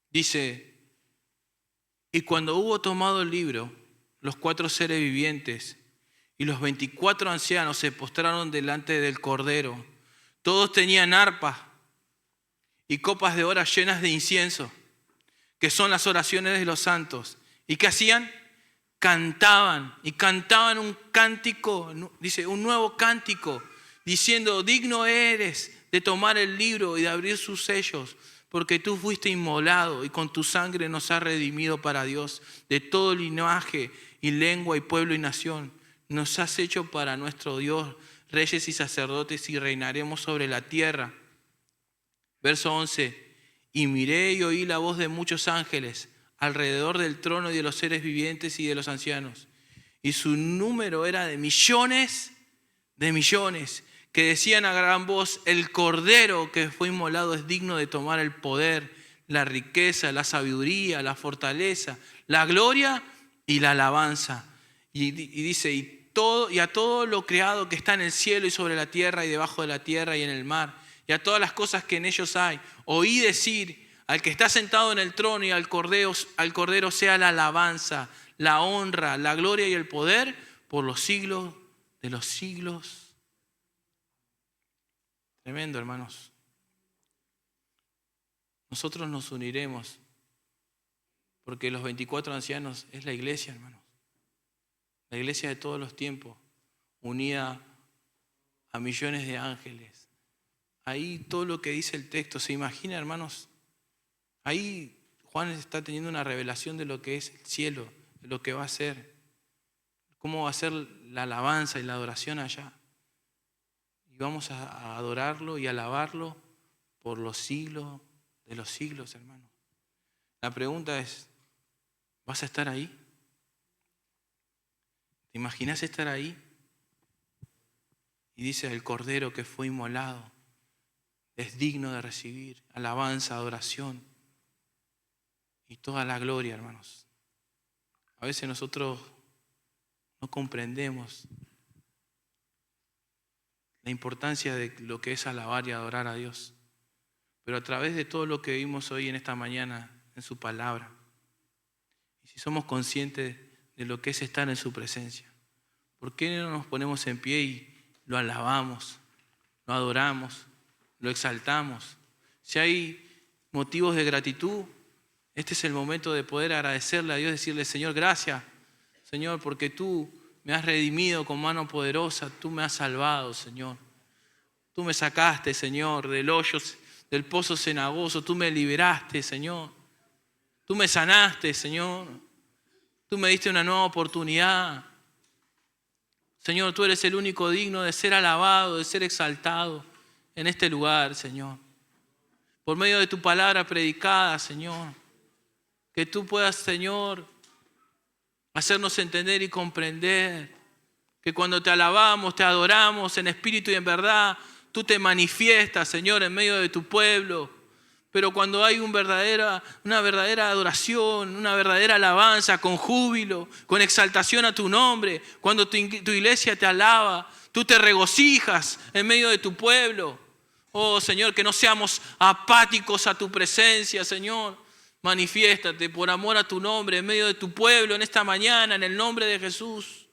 Dice, y cuando hubo tomado el libro, los 4 seres vivientes y los 24 ancianos se postraron delante del Cordero. Todos tenían arpas y copas de oro llenas de incienso, que son las oraciones de los santos. ¿Y qué hacían? Cantaban, y cantaban un cántico, dice, un nuevo cántico, diciendo, digno eres de tomar el libro y de abrir sus sellos, porque tú fuiste inmolado y con tu sangre nos has redimido para Dios de todo linaje y lengua y pueblo y nación. Nos has hecho para nuestro Dios reyes y sacerdotes y reinaremos sobre la tierra. Verso 11. Y miré y oí la voz de muchos ángeles alrededor del trono y de los seres vivientes y de los ancianos. Y su número era de millones, que decían a gran voz, el Cordero que fue inmolado es digno de tomar el poder, la riqueza, la sabiduría, la fortaleza, la gloria y la alabanza. Y dice, y a todo lo creado que está en el cielo y sobre la tierra y debajo de la tierra y en el mar, y a todas las cosas que en ellos hay, oí decir, al que está sentado en el trono y al Cordero sea la alabanza, la honra, la gloria y el poder por los siglos de los siglos. Tremendo, hermanos. Nosotros nos uniremos porque los 24 ancianos es la iglesia, hermanos. La iglesia de todos los tiempos, unida a millones de ángeles. Ahí todo lo que dice el texto, ¿se imagina, hermanos? Ahí Juan está teniendo una revelación de lo que es el cielo, de lo que va a ser, cómo va a ser la alabanza y la adoración allá. Y vamos a adorarlo y alabarlo por los siglos de los siglos, hermano. La pregunta es, ¿vas a estar ahí? ¿Te imaginas estar ahí? Y dice, el Cordero que fue inmolado es digno de recibir alabanza, adoración y toda la gloria, hermanos. A veces nosotros no comprendemos la importancia de lo que es alabar y adorar a Dios. Pero a través de todo lo que vimos hoy en esta mañana, en su palabra, y si somos conscientes de lo que es estar en su presencia, ¿por qué no nos ponemos en pie y lo alabamos, lo adoramos, lo exaltamos? Si hay motivos de gratitud, este es el momento de poder agradecerle a Dios, decirle, Señor, gracias, Señor, porque tú me has redimido con mano poderosa, tú me has salvado, Señor. Tú me sacaste, Señor, del hoyo, del pozo cenagoso, tú me liberaste, Señor. Tú me sanaste, Señor. Tú me diste una nueva oportunidad. Señor, tú eres el único digno de ser alabado, de ser exaltado en este lugar, Señor. Por medio de tu palabra predicada, Señor. Que tú puedas, Señor, Hacernos entender y comprender que cuando te alabamos, te adoramos en espíritu y en verdad, tú te manifiestas, Señor, en medio de tu pueblo. Pero cuando hay una verdadera adoración, una verdadera alabanza con júbilo, con exaltación a tu nombre, cuando tu iglesia te alaba, tú te regocijas en medio de tu pueblo. Oh Señor, que no seamos apáticos a tu presencia, Señor. Manifiéstate por amor a tu nombre en medio de tu pueblo en esta mañana, en el nombre de Jesús.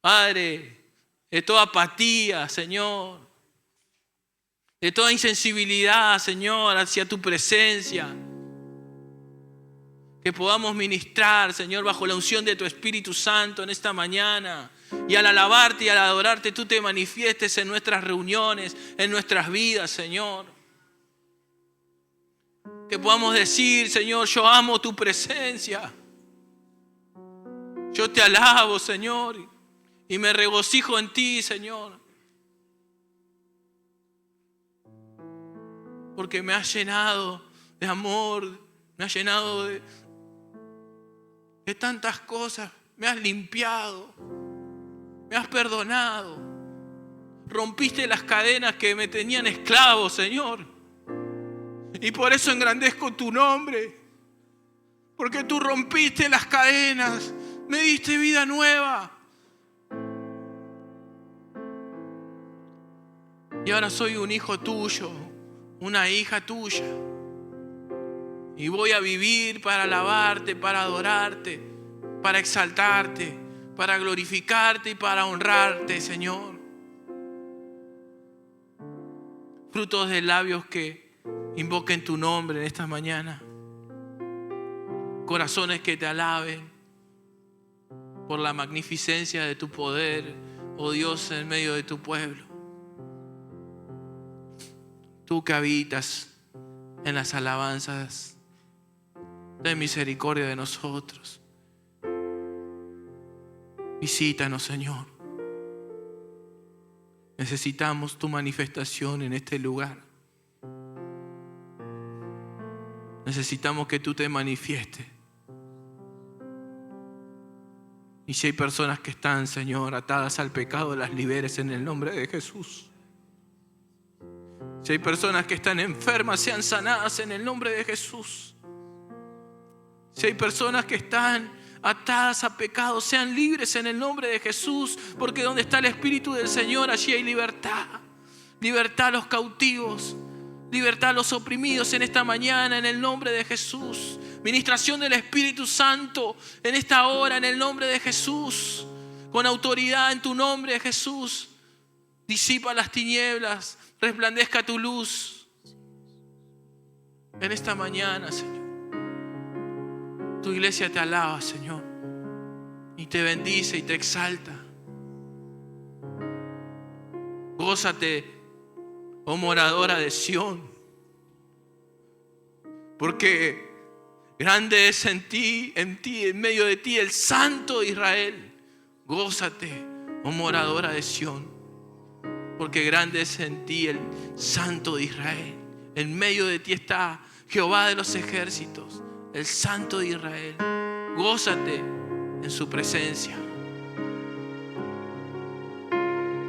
Padre, de toda apatía, Señor, de toda insensibilidad, Señor, hacia tu presencia, que podamos ministrar, Señor, bajo la unción de tu Espíritu Santo en esta mañana. Y al alabarte y al adorarte, tú te manifiestes en nuestras reuniones, en nuestras vidas, Señor. Que podamos decir, Señor, yo amo tu presencia. Yo te alabo, Señor, y me regocijo en ti, Señor. Porque me has llenado de amor, me has llenado de tantas cosas. Me has limpiado, me has perdonado. Rompiste las cadenas que me tenían esclavo, Señor. Y por eso engrandezco tu nombre. Porque tú rompiste las cadenas, me diste vida nueva. Y ahora soy un hijo tuyo, una hija tuya. Y voy a vivir para alabarte, para adorarte, para exaltarte, para glorificarte y para honrarte, Señor. Frutos de labios que invoquen tu nombre en esta mañana. Corazones que te alaben por la magnificencia de tu poder, oh Dios, en medio de tu pueblo. Tú que habitas en las alabanzas, ten misericordia de nosotros. Visítanos, Señor. Necesitamos tu manifestación en este lugar. Necesitamos que tú te manifiestes. Y si hay personas que están, Señor, atadas al pecado, las liberes en el nombre de Jesús. Si hay personas que están enfermas, sean sanadas en el nombre de Jesús. Si hay personas que están atadas a pecado, sean libres en el nombre de Jesús. Porque donde está el Espíritu del Señor, allí hay libertad. Libertad a los cautivos. Libertad a los oprimidos en esta mañana en el nombre de Jesús. Ministración del Espíritu Santo en esta hora en el nombre de Jesús. Con autoridad en tu nombre, Jesús. Disipa las tinieblas, resplandezca tu luz. En esta mañana, Señor. Tu iglesia te alaba, Señor. Y te bendice y te exalta. Gózate, oh moradora de Sión, porque grande es en ti, en medio de ti, el Santo de Israel. Gózate, oh moradora de Sión, porque grande es en ti el Santo de Israel. En medio de ti está Jehová de los ejércitos, el Santo de Israel. Gózate en su presencia.